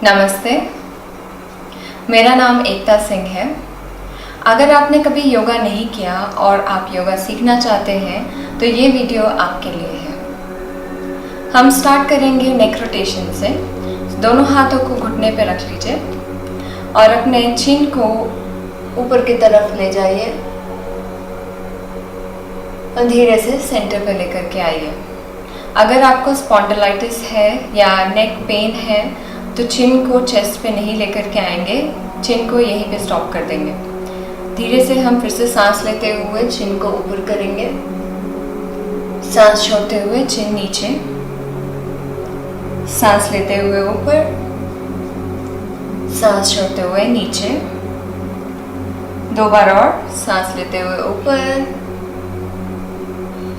नमस्ते, मेरा नाम एकता सिंह है। अगर आपने कभी योगा नहीं किया और आप योगा सीखना चाहते हैं तो ये वीडियो आपके लिए है। हम स्टार्ट करेंगे नेक रोटेशन से। दोनों हाथों को घुटने पे रख लीजिए और अपने चिन को ऊपर की तरफ ले जाइए और धीरे से सेंटर पे लेकर के आइए। अगर आपको स्पॉन्डिलाइटिस है या नेक पेन है तो चिन को चेस्ट पे नहीं लेकर के आएंगे, चिन को यहीं पे स्टॉप कर देंगे। धीरे से हम फिर से सांस लेते हुए चिन को ऊपर करेंगे, सांस छोड़ते हुए चिन नीचे, सांस लेते हुए ऊपर, सांस छोड़ते हुए नीचे। 2 बार और, सांस लेते हुए ऊपर,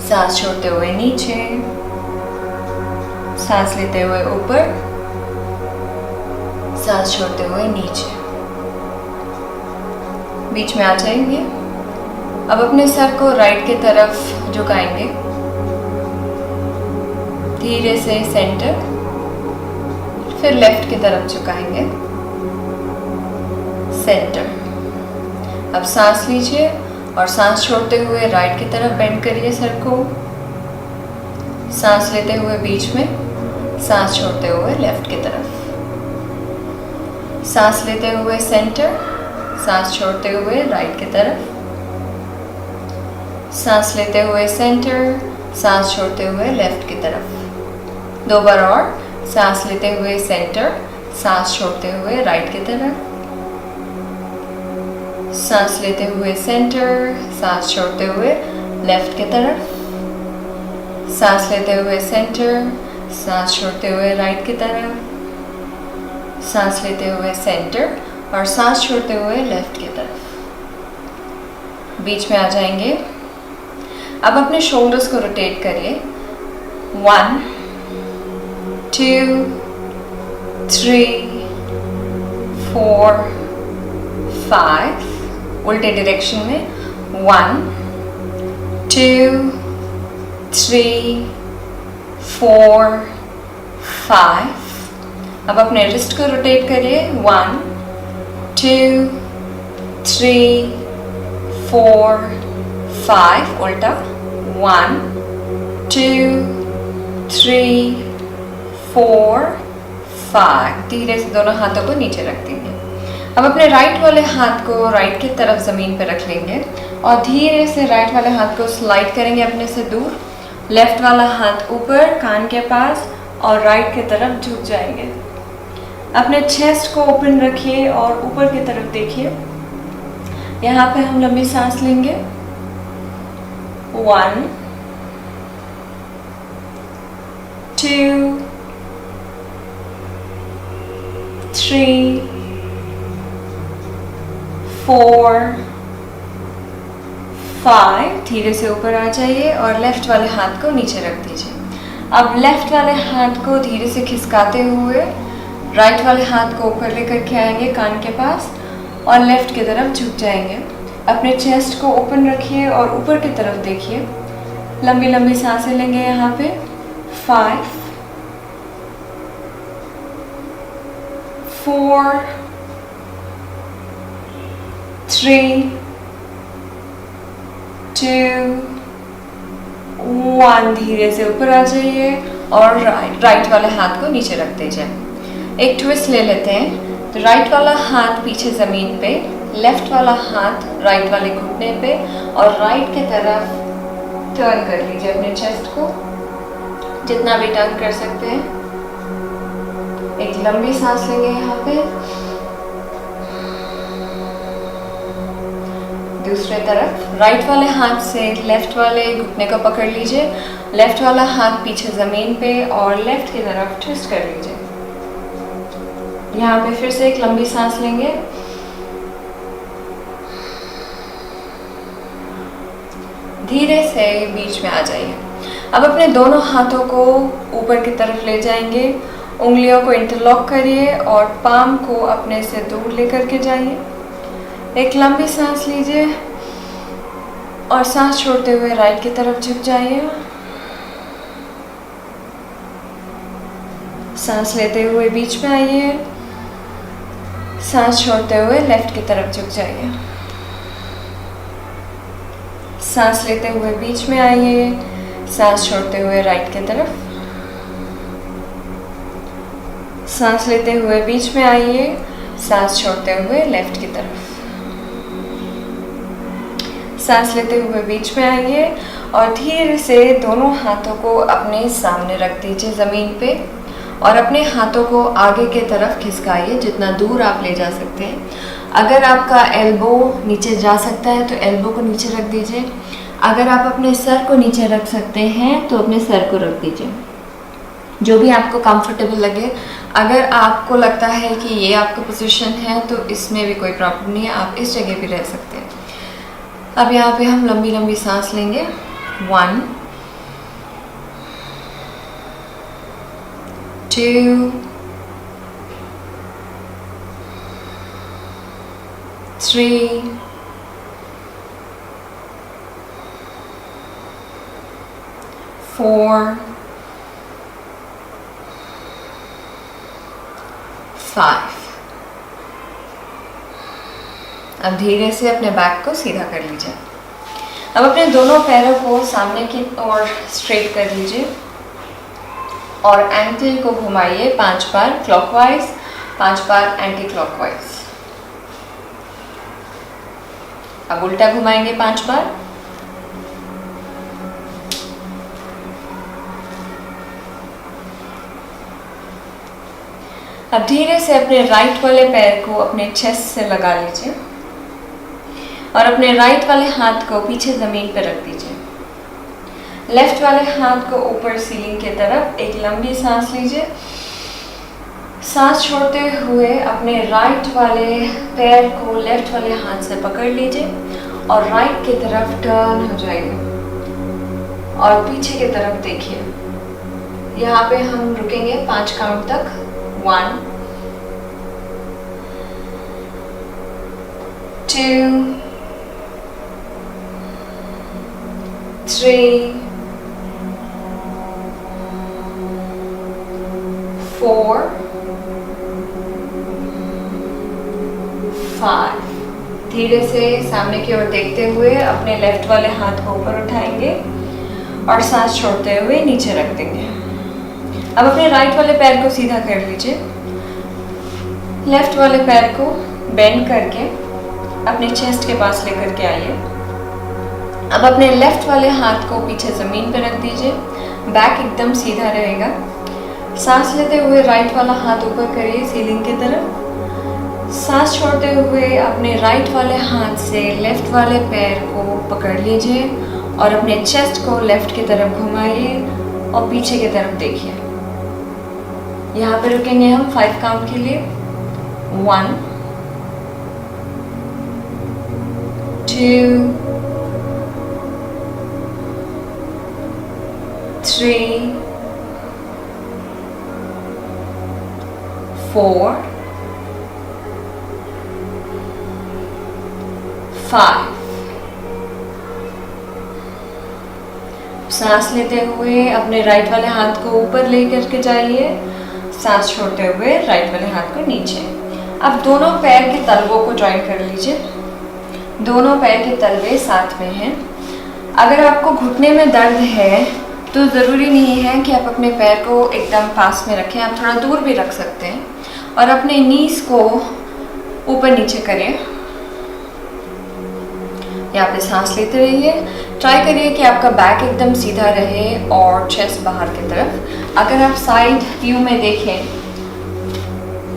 सांस छोड़ते हुए नीचे, सांस लेते हुए ऊपर, सांस छोड़ते हुए नीचे। बीच में आ जाएंगे। अब अपने सर को राइट की तरफ झुकाएंगे, धीरे से सेंटर, फिर लेफ्ट की तरफ झुकाएंगे, सेंटर। अब सांस लीजिए और सांस छोड़ते हुए राइट की तरफ बेंड करिए सर को, सांस लेते हुए बीच में, सांस छोड़ते हुए लेफ्ट की तरफ, सांस लेते हुए सेंटर, सांस छोड़ते हुए राइट की तरफ, सांस लेते हुए सेंटर, सांस छोड़ते हुए लेफ्ट की तरफ। 2 बार और, सांस लेते हुए सेंटर, सांस छोड़ते हुए राइट की तरफ, सांस लेते हुए सेंटर, सांस छोड़ते हुए लेफ्ट की तरफ, सांस लेते हुए सेंटर, सांस छोड़ते हुए राइट की तरफ, सांस लेते हुए सेंटर और सांस छोड़ते हुए लेफ्ट की तरफ। बीच में आ जाएंगे। अब अपने शोल्डर्स को रोटेट करिए। 1 2 3 4 5, उल्टे डायरेक्शन में। 1 2 3 4 5। अब अपने रिस्ट को रोटेट करिए। 1 2 3 4 5, उल्टा। 1 2 3 4 5। धीरे से दोनों हाथों को नीचे रख देंगे। अब अपने राइट वाले हाथ को राइट की तरफ ज़मीन पर रख लेंगे और धीरे से राइट वाले हाथ को स्लाइड करेंगे अपने से दूर। लेफ्ट वाला हाथ ऊपर कान के पास और राइट की तरफ झुक जाएंगे। अपने चेस्ट को ओपन रखिए और ऊपर की तरफ देखिए। यहाँ पे हम लंबी सांस लेंगे। 1 2 3 4 5। धीरे से ऊपर आ जाइए और लेफ्ट वाले हाथ को नीचे रख दीजिए। अब लेफ्ट वाले हाथ को धीरे से खिसकाते हुए राइट वाले हाथ को ऊपर लेकर के आएंगे कान के पास और लेफ्ट की तरफ झुक जाएंगे। अपने चेस्ट को ओपन रखिए और ऊपर की तरफ देखिए। लंबी लंबी सांसें लेंगे यहाँ पे। 5 4 3 2 1। धीरे से ऊपर आ जाइए और राइट वाले हाथ को नीचे रख दीजिए। एक ट्विस्ट ले लेते हैं। तो राइट वाला हाथ पीछे ज़मीन पे, लेफ्ट वाला हाथ राइट वाले घुटने पे और राइट की तरफ टर्न कर लीजिए अपने चेस्ट को, जितना भी टर्न कर सकते हैं। एक लंबी सांस लेंगे यहाँ पे। दूसरे तरफ राइट वाले हाथ से लेफ्ट वाले घुटने को पकड़ लीजिए, लेफ्ट वाला हाथ पीछे ज़मीन पे और लेफ्ट की तरफ ट्विस्ट कर लीजिए। यहाँ पे फिर से एक लंबी सांस लेंगे। धीरे से बीच में आ जाइए। अब अपने दोनों हाथों को ऊपर की तरफ ले जाएंगे, उंगलियों को इंटरलॉक करिए और पाम को अपने से दूर लेकर के जाइए। एक लंबी सांस लीजिए और सांस छोड़ते हुए राइट की तरफ झुक जाइए। सांस लेते हुए बीच में आइए, सांस छोड़ते हुए लेफ्ट की तरफ झुक जाइए। सांस लेते हुए बीच में आइए, सांस छोड़ते हुए राइट की तरफ। सांस लेते हुए बीच में आइए, सांस छोड़ते हुए लेफ्ट की तरफ। सांस लेते हुए बीच में आइए और धीरे से दोनों हाथों को अपने सामने रख दीजिए ज़मीन पे और अपने हाथों को आगे की तरफ खिसकाइए जितना दूर आप ले जा सकते हैं। अगर आपका एल्बो नीचे जा सकता है तो एल्बो को नीचे रख दीजिए। अगर आप अपने सर को नीचे रख सकते हैं तो अपने सर को रख दीजिए, जो भी आपको कंफर्टेबल लगे। अगर आपको लगता है कि ये आपका पोजीशन है तो इसमें भी कोई प्रॉब्लम नहीं है, आप इस जगह भी रह सकते हैं। अब यहाँ पे हम लंबी लंबी सांस लेंगे। 1 2 3 4 5। अब धीरे से अपने बैक को सीधा कर लीजिए। अब अपने दोनों पैरों को सामने की ओर स्ट्रेट कर लीजिए और एंकल को घुमाइए 5 बार क्लॉकवाइज, 5 बार एंटी क्लॉकवाइज। अब उल्टा घुमाएंगे 5 बार। अब धीरे से अपने राइट वाले पैर को अपने चेस्ट से लगा लीजिए और अपने राइट वाले हाथ को पीछे ज़मीन पर रख दीजिए। लेफ्ट वाले हाथ को ऊपर सीलिंग की तरफ एक लंबी सांस लीजिए। सांस छोड़ते हुए अपने राइट वाले पैर को लेफ्ट वाले हाथ से पकड़ लीजिए और राइट की तरफ टर्न हो जाइए और पीछे की तरफ देखिए। यहाँ पे हम रुकेंगे 5 काउंट तक। 1 2 3 4 5। धीरे से सामने की ओर देखते हुए अपने लेफ्ट वाले हाथ को ऊपर उठाएंगे और सांस छोड़ते हुए नीचे रख देंगे। अब अपने राइट वाले पैर को सीधा कर लीजिए। लेफ्ट वाले पैर को बेंड करके अपने चेस्ट के पास लेकर के आइए। अब अपने लेफ्ट वाले हाथ को पीछे ज़मीन पर रख दीजिए। बैक एकदम सीधा रहेगा। सांस लेते हुए राइट वाला हाथ ऊपर करिए सीलिंग की तरफ। सांस छोड़ते हुए अपने राइट वाले हाथ से लेफ्ट वाले पैर को पकड़ लीजिए और अपने चेस्ट को लेफ्ट की तरफ घुमाइए और पीछे की तरफ देखिए। यहाँ पे रुकेंगे हम 5 काउंट के लिए। 1 2 3 4 5। सांस लेते हुए अपने राइट वाले हाथ को ऊपर लेकर के जाइए। सांस छोड़ते हुए राइट वाले हाथ को नीचे। अब दोनों पैर के तलवों को जॉइन कर लीजिए। दोनों पैर के तलवे साथ में हैं। अगर आपको घुटने में दर्द है तो ज़रूरी नहीं है कि आप अपने पैर को एकदम पास में रखें, आप थोड़ा दूर भी रख सकते हैं और अपने नीज को ऊपर नीचे करें। यहाँ पे सांस लेते रहिए। ट्राई करिए कि आपका बैक एकदम सीधा रहे और चेस्ट बाहर की तरफ। अगर आप साइड व्यू में देखें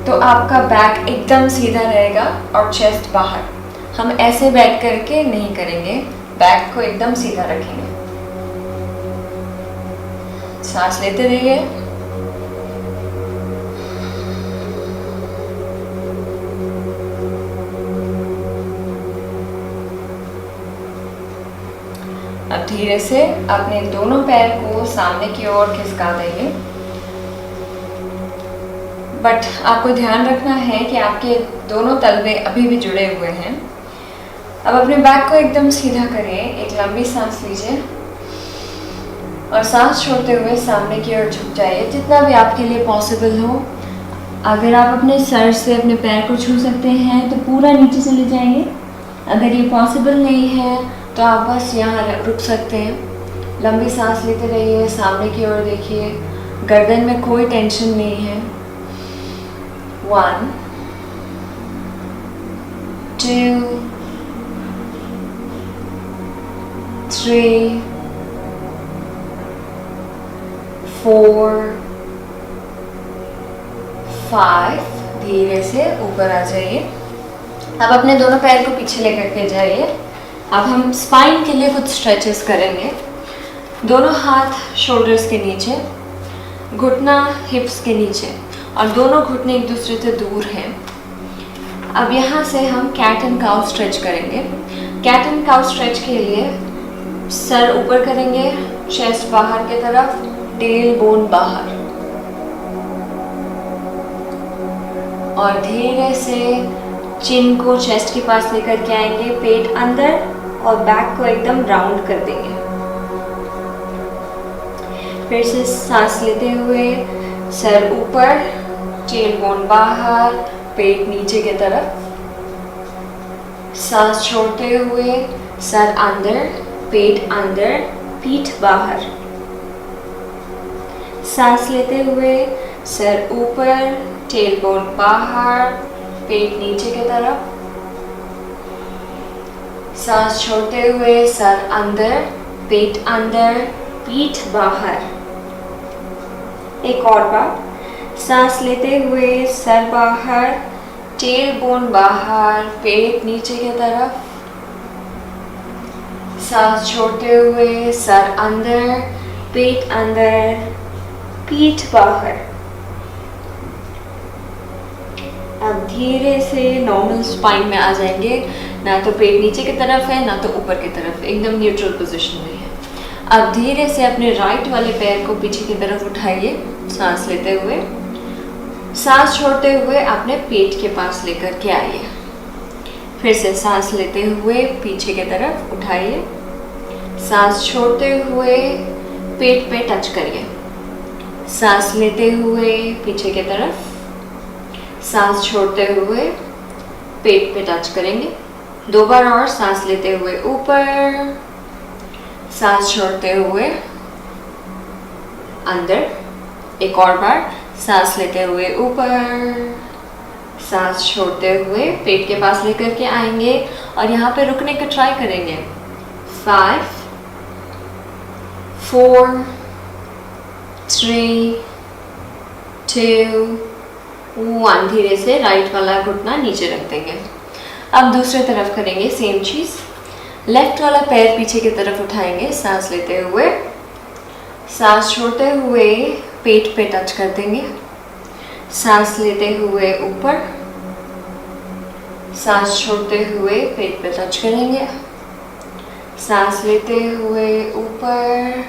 तो आपका बैक एकदम सीधा रहेगा और चेस्ट बाहर। हम ऐसे बैठ करके नहीं करेंगे, बैक को एकदम सीधा रखेंगे। सांस लेते रहिए। अब धीरे से अपने दोनों पैर को सामने की ओर खिसका देंगे। बट आपको ध्यान रखना है कि आपके दोनों तलवे अभी भी जुड़े हुए हैं। अब अपने बैक को एकदम सीधा करिए। एक लंबी सांस लीजिए और सांस छोड़ते हुए सामने की ओर झुक जाइए जितना भी आपके लिए पॉसिबल हो। अगर आप अपने सर से अपने पैर को छू सकते हैं तो पूरा नीचे चले जाएंगे। अगर ये पॉसिबल नहीं है तो आप बस यहाँ रुक सकते हैं। लंबी सांस लेते रहिए, सामने की ओर देखिए, गर्दन में कोई टेंशन नहीं है। 1 2 3 4 5। धीरे से ऊपर आ जाइए। अब अपने दोनों पैर को पीछे लेकर के जाइए। अब हम स्पाइन के लिए कुछ स्ट्रेचेस करेंगे। दोनों हाथ शोल्डर्स के नीचे, घुटना हिप्स के नीचे, और दोनों घुटने एक दूसरे से दूर हैं। अब यहाँ से हम कैट एंड काउ स्ट्रेच करेंगे। कैट एंड काउ स्ट्रेच के लिए सर ऊपर करेंगे, चेस्ट बाहर की तरफ, टेल बोन बाहर, और धीरे से चिन को चेस्ट के पास लेकर के आएंगे, पेट अंदर और बैक को एकदम राउंड कर देंगे। फिर से सांस लेते हुए सर ऊपर, टेल बोन बाहर, पेट नीचे की तरफ। सांस छोड़ते हुए सर अंदर, पेट अंदर, पीठ बाहर। सांस लेते हुए सर ऊपर, टेल बोन बाहर, पेट नीचे की तरफ। सांस छोड़ते हुए सर अंदर, पेट अंदर, पीठ बाहर। एक और बार, सांस लेते हुए सर बाहर, टेल बोन बाहर, पेट नीचे की तरफ। सांस छोड़ते हुए सर अंदर, पेट अंदर, पीठ बाहर। अब धीरे से नॉर्मल स्पाइन में आ जाएंगे। ना तो पेट नीचे की तरफ है, ना तो ऊपर की तरफ, एकदम न्यूट्रल पोजीशन में है। अब धीरे से अपने राइट वाले पैर को पीछे की तरफ उठाइए, सांस लेते हुए। सांस छोड़ते हुए अपने पेट के पास लेकर के आइए। फिर से सांस लेते हुए पीछे की तरफ उठाइए। सांस छोड़ते हुए पेट पे टच करिए। सांस लेते हुए पीछे की तरफ, सांस छोड़ते हुए पेट पे टच करेंगे। 2 बार और सांस लेते हुए ऊपर, सांस छोड़ते हुए अंदर। एक और बार सांस लेते हुए ऊपर, सांस छोड़ते हुए पेट के पास लेकर के आएंगे और यहाँ पे रुकने का ट्राई करेंगे। 5 4 3 2 1। धीरे से राइट वाला घुटना नीचे रख देंगे। अब दूसरे तरफ करेंगे सेम चीज। लेफ्ट वाला पैर पीछे की तरफ उठाएंगे, सांस लेते हुए। सांस छोड़ते हुए पेट पे टच कर देंगे। सांस लेते हुए ऊपर, सांस छोड़ते हुए पेट पे टच करेंगे। सांस लेते हुए ऊपर,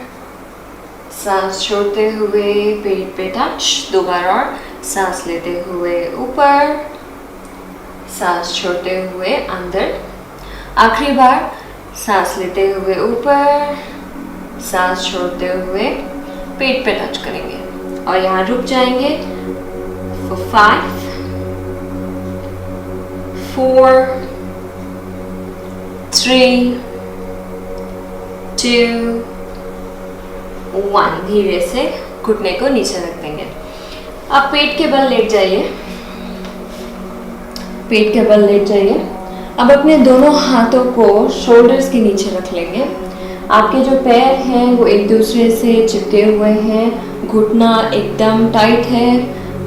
सांस छोड़ते हुए पेट पे टच। 2 बार और, सांस लेते हुए ऊपर, सांस छोड़ते हुए अंदर। आखिरी बार, सांस लेते हुए ऊपर, सांस छोड़ते हुए पेट पे टच करेंगे और यहाँ रुक जाएंगे। 5 4 3 2 1। धीरे से घुटने को नीचे रख देंगे। अब पेट के बल लेट जाइए। पेट के बल लेट जाइए। अब अपने दोनों हाथों को शोल्डर्स के नीचे रख लेंगे। आपके जो पैर हैं वो एक दूसरे से चिपके हुए हैं। घुटना एकदम टाइट है,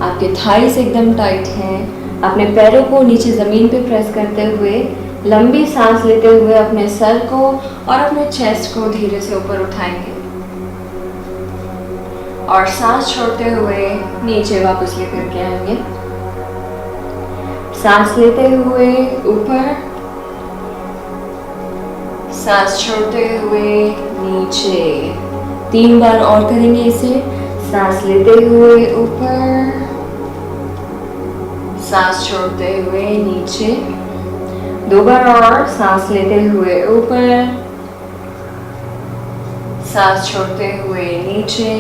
आपके थाइस एकदम टाइट हैं। अपने पैरों को नीचे ज़मीन पे प्रेस करते हुए लंबी सांस लेते हुए अपने सर को और अपने चेस्ट को धीरे से ऊपर उठाएंगे और सांस छोड़ते हुए नीचे वापस लेकर के आएंगे। सांस लेते हुए ऊपर, सांस छोड़ते हुए नीचे। 3 बार और करेंगे इसे। सांस लेते हुए ऊपर, सांस छोड़ते हुए नीचे। 2 बार और, सांस लेते हुए ऊपर, सांस छोड़ते हुए नीचे।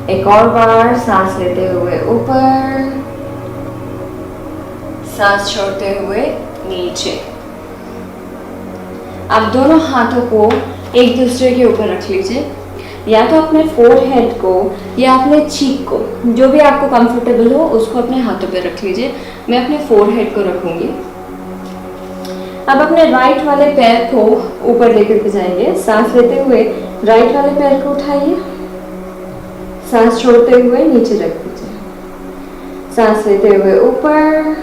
एक और बार सांस लेते हुए ऊपर, सांस छोड़ते हुए नीचे। आप दोनों हाथों को एक दूसरे के ऊपर रख लीजिए, या तो अपने फोरहेड को या अपने चीक को, जो भी आपको कंफर्टेबल हो उसको अपने हाथों पे रख लीजिए। मैं अपने फोरहेड को रखूंगी। अब अपने राइट वाले पैर को ऊपर लेकर के जाएंगे। सांस लेते हुए राइट वाले पैर को उठाइए, सांस छोड़ते हुए नीचे रख दीजिए। सांस लेते हुए ऊपर,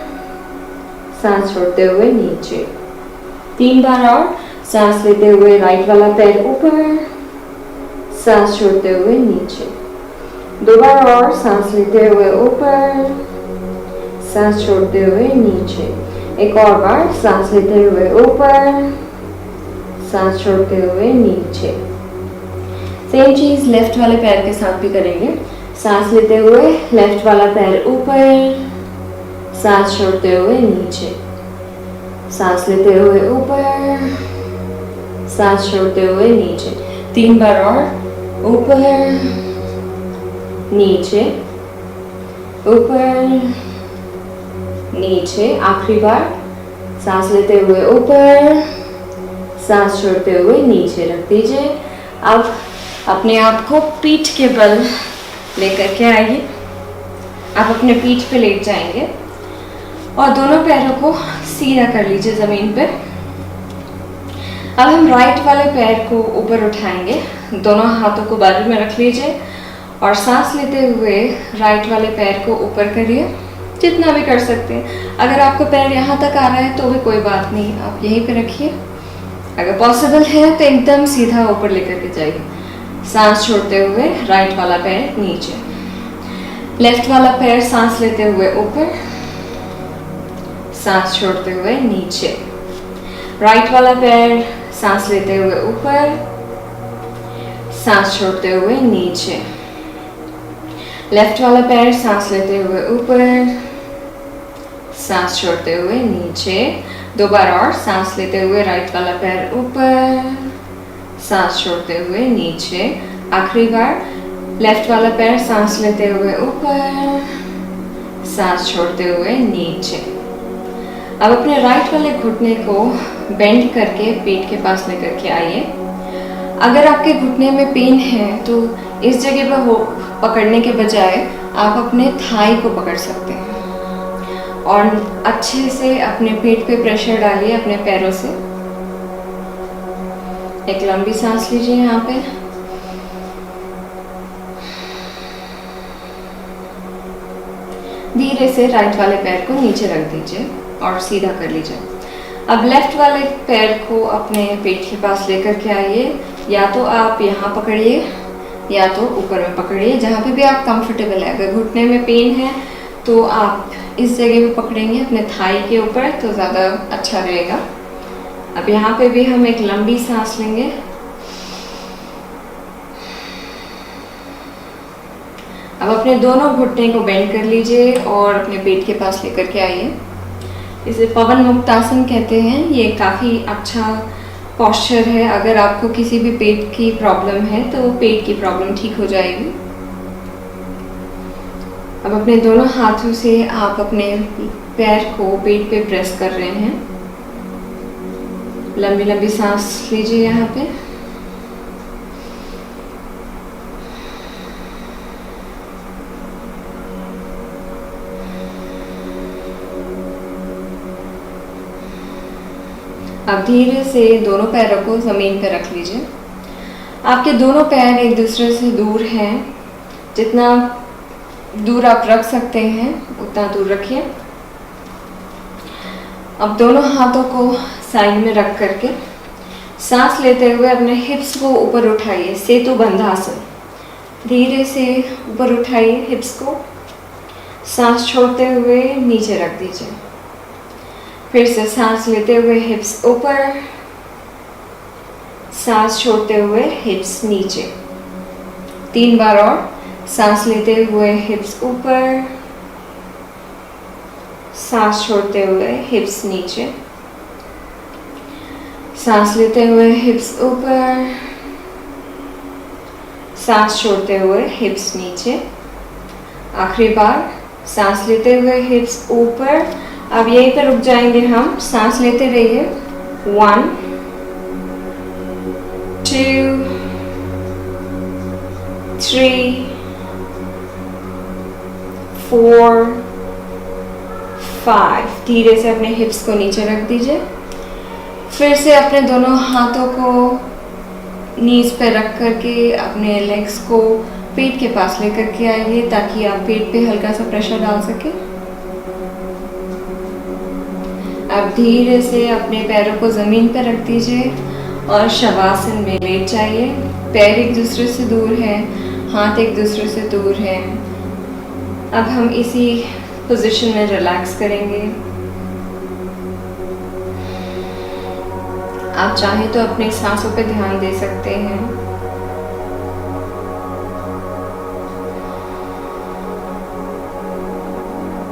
सांस छोड़ते हुए नीचे। 3 बार और। सांस लेते हुए राइट वाला पैर ऊपर, सांस छोड़ते हुए नीचे। 2 बार और। सांस लेते हुए ऊपर, सांस छोड़ते हुए नीचे। एक और बार। सांस लेते हुए ऊपर, सांस छोड़ते हुए नीचे। सेम चीज लेफ्ट वाले पैर के साथ भी करेंगे। सांस लेते हुए लेफ्ट वाला पैर ऊपर, सांस छोड़ते हुए नीचे। सांस लेते हुए ऊपर, सांस छोड़ते हुए नीचे। 3 बार और। ऊपर, नीचे, ऊपर, नीचे। आखिरी बार। सांस लेते हुए ऊपर, सांस छोड़ते हुए नीचे रख दीजिए। अब अपने आप को पीठ के बल लेकर के आइए। आप अपने पीठ पे लेट जाएंगे और दोनों पैरों को सीधा कर लीजिए जमीन पे। अब हम राइट वाले पैर को ऊपर उठाएंगे, दोनों हाथों को बाजू में रख लीजिए और सांस लेते हुए राइट वाले पैर को ऊपर करिए, जितना भी कर सकते हैं। अगर आपको पैर यहाँ तक आ रहा है तो भी कोई बात नहीं, आप यहीं पे रखिए। अगर पॉसिबल है तो एकदम सीधा ऊपर लेकर के जाइए। सांस छोड़ते हुए राइट वाला पैर नीचे, लेफ्ट वाला पैर सांस लेते हुए ऊपर, सांस छोड़ते हुए नीचे। राइट वाला पैर सांस लेते हुए ऊपर, सांस छोड़ते हुए नीचे। लेफ्ट वाला पैर सांस लेते हुए ऊपर, सांस छोड़ते हुए नीचे। 2 बार और। सांस लेते हुए राइट वाला पैर ऊपर, सांस छोड़ते हुए नीचे। आखिरी बार। लेफ्ट वाला पैर सांस लेते हुए ऊपर, सांस छोड़ते हुए नीचे। अब अपने राइट वाले घुटने को बेंड करके पेट के पास लेकर के आइए। अगर आपके घुटने में पेन है तो इस जगह पर वो पकड़ने के बजाय आप अपने थाई को पकड़ सकते हैं और अच्छे से अपने पेट पे प्रेशर डालिए अपने पैरों से। एक लंबी सांस लीजिए यहाँ पे। धीरे से राइट वाले पैर को नीचे रख दीजिए और सीधा कर लीजिए। अब लेफ्ट वाले पैर को अपने पेट के पास लेकर के आइए। या तो आप यहाँ पकड़िए या तो ऊपर में पकड़िए, जहाँ पे भी आप कंफर्टेबल है। अगर घुटने में पेन है तो आप इस जगह पे पकड़ेंगे अपने थाई के ऊपर तो ज़्यादा अच्छा रहेगा। अब यहाँ पे भी हम एक लंबी सांस लेंगे। अब अपने दोनों घुटने को बेंड कर लीजिए और अपने पेट के पास लेकर के आइए। इसे पवन मुक्त आसन कहते हैं। ये काफ़ी अच्छा पॉस्चर है। अगर आपको किसी भी पेट की प्रॉब्लम है तो पेट की प्रॉब्लम ठीक हो जाएगी। अब अपने दोनों हाथों से आप अपने पैर को पेट पे प्रेस कर रहे हैं। लंबी लंबी सांस लीजिए यहाँ पे। अब धीरे से दोनों पैरों को ज़मीन पर रख लीजिए। आपके दोनों पैर एक दूसरे से दूर हैं। जितना दूर आप रख सकते हैं उतना दूर रखिए। अब दोनों हाथों को साइड में रख करके सांस लेते हुए अपने हिप्स को ऊपर उठाइए, सेतु बंधासन। धीरे से ऊपर उठाइए हिप्स को, सांस छोड़ते हुए नीचे रख दीजिए। फिर से सांस लेते हुए हिप्स ऊपर, सांस छोड़ते हुए हिप्स नीचे। 3 बार और। सांस लेते हुए हिप्स ऊपर, सांस छोड़ते हुए हिप्स नीचे। सांस लेते हुए हिप्स ऊपर, सांस छोड़ते हुए हिप्स नीचे। आखिरी बार सांस लेते हुए हिप्स ऊपर। अब यहीं पर रुक जाएंगे हम, सांस लेते रहिए। 1 2 3 4 5। धीरे से अपने हिप्स को नीचे रख दीजिए। फिर से अपने दोनों हाथों को नीज पर रख करके अपने लेग्स को पेट के पास लेकर के आइए ताकि आप पेट पे हल्का सा प्रेशर डाल सके। अब धीरे से अपने पैरों को ज़मीन पर रख दीजिए और शवासन में लेट जाइए। पैर एक दूसरे से दूर हैं, हाथ एक दूसरे से दूर हैं। अब हम इसी पोजीशन में रिलैक्स करेंगे। आप चाहें तो अपनी सांसों पे ध्यान दे सकते हैं।